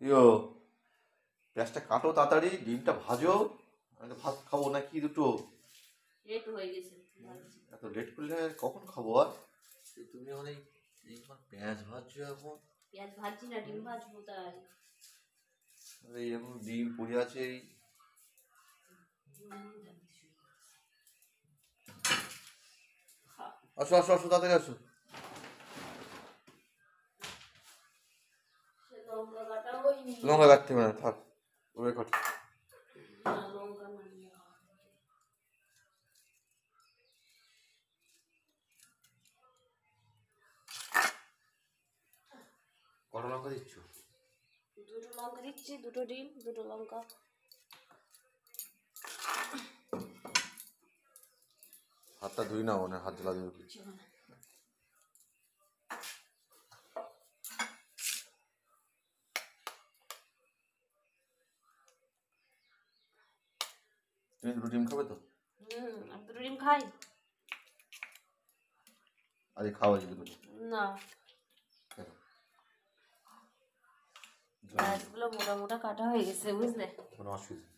ইয়ো, পেঁয়াজটা কাটো তাড়াতাড়ি, ডিমটা ভাজো। আমি তো ভাত খাবো নাকি দুটো? লেট হয়ে গেছে। এত লেট করলে কখন খাবো আর? তুমি অনেক পেঁয়াজ ভাজছো এখন? পেঁয়াজ ভাজছি না, ডিম ভাজবো তাই। এই এখন ডিম পড়ে আছে। আসো আসো আসো, তাড়াতাড়ি আসো। লঙ্কা কাটতে হবে না, থাক ওরে কাট। কটা লঙ্কা দিচ্ছ? দুটো লঙ্কা দিচ্ছি, দুটো ডিম, দুটো লঙ্কা। হাতটা ধুই না, মনে হাত জ্বালা দেবে। তুমি দুটো ডিম খাবে তো? আমি দুটো ডিম খাই। আরে খাওয়া যাবে দুটো? না, পেঁয়াজগুলো মোটা মোটা কাটা হয়ে গেছে, বুঝলে? কোনো অসুবিধা।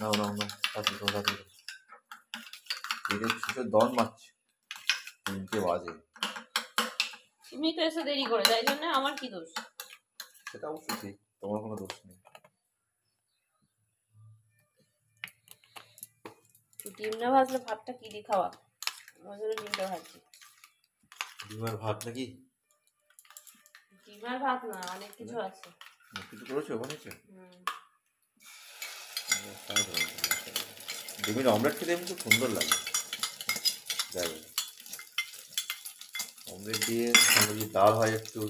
নাও নাও নাও, তাড়াতাড়ি করো, তাড়াতাড়ি করো। এদের শেষে দন মারছে, 3টে বাজে। তুমি তো এসে দেরি করে, তাই জন্য আমার কি দোষ? সেটা অবশ্যই ঠিক, তোমার কোনো দোষ নেই। ডিম না ভাজলে ভাতটা কি দিয়ে খাওয়া? ওই জন্য ডিমটা ভাজছি। ডিমের ভাত নাকি? ডিম আর ভাত না, অনেক কিছু আছে। কিছু করেছো বানিয়েছো? ডিমের অমলেট খেতে এমনি খুব সুন্দর লাগে। যাই অমলেট দিয়ে সঙ্গে যদি ডাল হয় একটু,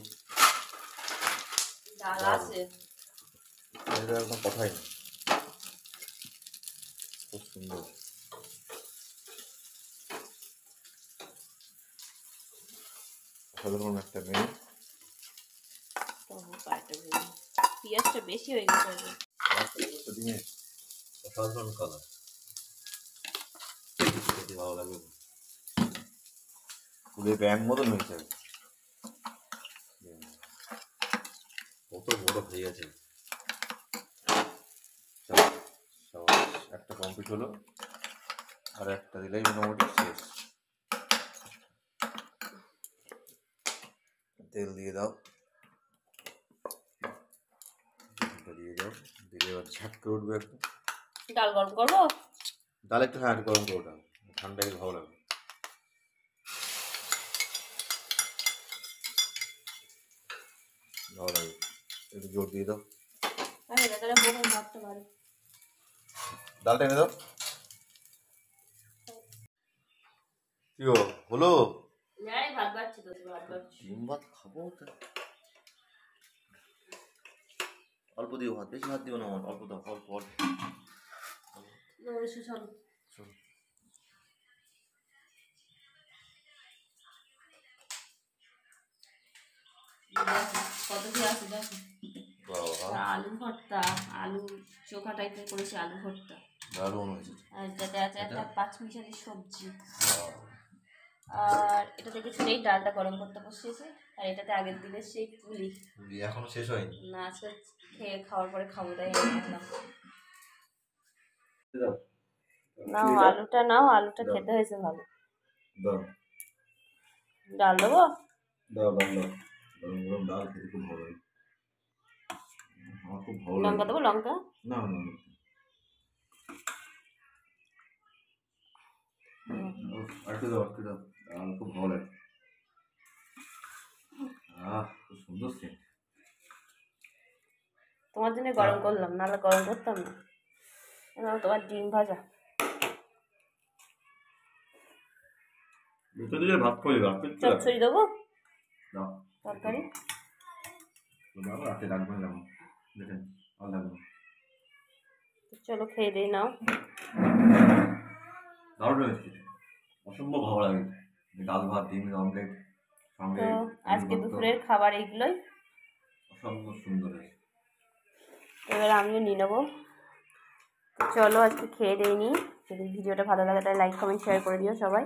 ডাল আছে, এটা একদম কথাই না, খুব সুন্দর। সাধারণ একটা মেয়ে। পেঁয়াজটা বেশি হয়ে গেছে। ডিমে অসাধারণ কালার, খেতে ভালো লাগবে। ফুলে ব্যাঙ মতন হয়েছে, কত বড় হয়ে গেছে। একটা কমপ্লিট হলো, আর একটা দিলেই মোটামুটি শেষ। তেল দিয়ে দাও, দিয়ে দাও, দিলে এবার ঝাঁক করে উঠবে একদম। ডাল গরম করবো? ডাল একটু হ্যাঁ গরম করে ওটা, ঠান্ডা গেলে ভালো লাগবে। ভালো লাগবে, একটু জোর দিয়ে দাও। ডালটা এনে দাও। কি হলো? ডিম ভাত খাবো, অল্প দিও ভাত, বেশি ভাত দিও না, অল্প দাও, অল্প অল্প। কত কি আছে দেখো। আলু ভর্তা, আলু চোখা টাইপের করেছি, আলু ভর্তা। দারুণ হয়েছে। আর এটাতে আছে একটা পাঁচমিশালি সবজি। আর এটাতে কিছু নেই, ডালটা গরম করতে বসিয়েছে। আর এটাতে আগের দিনের সেই পুলি এখনো শেষ হয়নি না, আজকে খেয়ে খাওয়ার পরে খাবো, তাই আনলাম। নাও আলুটা, নাও আলুটা, খেতে হয়েছে ভালো। ডাল দেবো? দাও দাও দাও, গরম গরম ডাল খেতে খুব ভালো লাগে। আমার খুব ভালো লাগে। লঙ্কা দেবো? লঙ্কা না না না, একটু দাও, একটু দাও, আমার খুব ভালো লাগে। খুব সুন্দর সেন্ট। তোমার জন্য গরম করলাম, নাহলে গরম করতাম না। তোমার ডিম ভাজা ভাত খাই, চচ্চড়ি দেবো? তরকারি রাতে রাখবেন যেমন, দেখেন ভালো লাগবে। চলো খেয়ে দিই, নাও। দারুণ হয়েছে, অসম্ভব ভালো লাগে। ডাল ভাত, ডিমের অমলেট সঙ্গে। আজকে দুপুরের খাবার এইগুলোই, অসম্ভব সুন্দর হয়েছে। এবার আমিও নিয়ে নেবো। চলো আজকে খেয়ে দিয়ে নিই। যদি ভিডিওটা ভালো লাগে তাহলে লাইক কমেন্ট শেয়ার করে দিও সবাই।